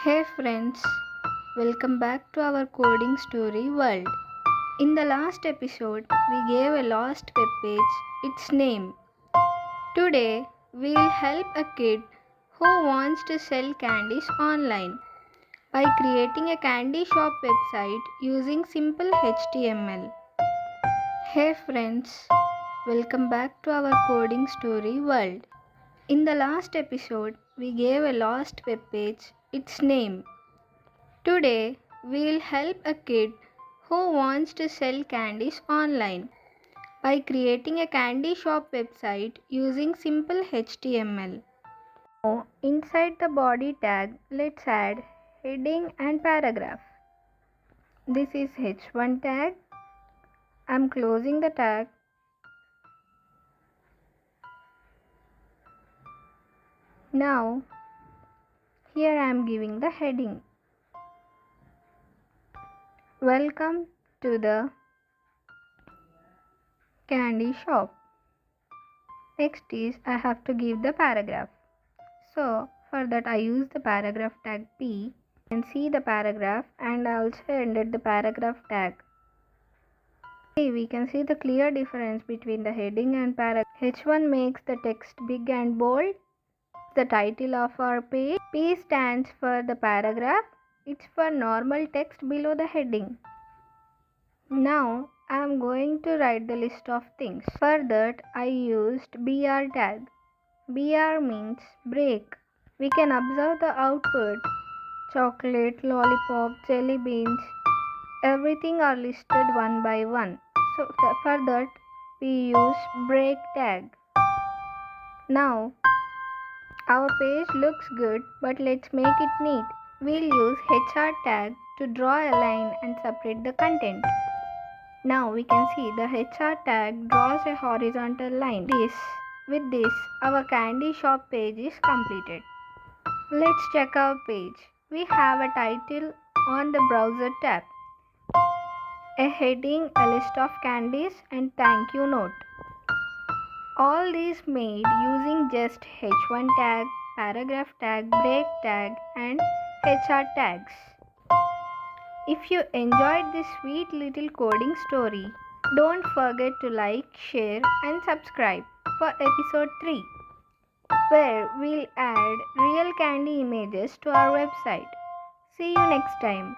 Hey friends, welcome back to our coding story world. In the last episode, we gave a lost web page its name. Today, we'll help a kid who wants to sell candies online by creating a candy shop website using simple HTML. Hey friends, welcome back to our coding story world. In the last episode, we gave a lost web page its name. Today, we'll help a kid who wants to sell candies online by creating a candy shop website using simple HTML. Now, inside the body tag, let's add heading and paragraph. This is H1 tag. I'm closing the tag. Now, here I am giving the heading. Welcome to the candy shop. Next is I have to give the paragraph. So for that I use the paragraph tag P and see the paragraph, and I also ended the paragraph tag. We can see the clear difference between the heading and paragraph. H1 makes the text big and bold. The title of our page. P stands for the paragraph. It's for normal text below the heading. Now I am going to write the list of things. For that I used BR tag. BR means break. We can observe the output. Chocolate, lollipop, jelly beans, everything are listed one by one. So for that we use break tag. Now our page looks good, but let's make it neat. We'll use HR tag to draw a line and separate the content. Now we can see the HR tag draws a horizontal line. With this, our candy shop page is completed. Let's check our page. We have a title on the browser tab, a heading, a list of candies, and thank you note. All these made using just H1 tag, paragraph tag, break tag, and HR tags. If you enjoyed this sweet little coding story, don't forget to like, share, and subscribe for episode 3. Where we'll add real candy images to our website. See you next time.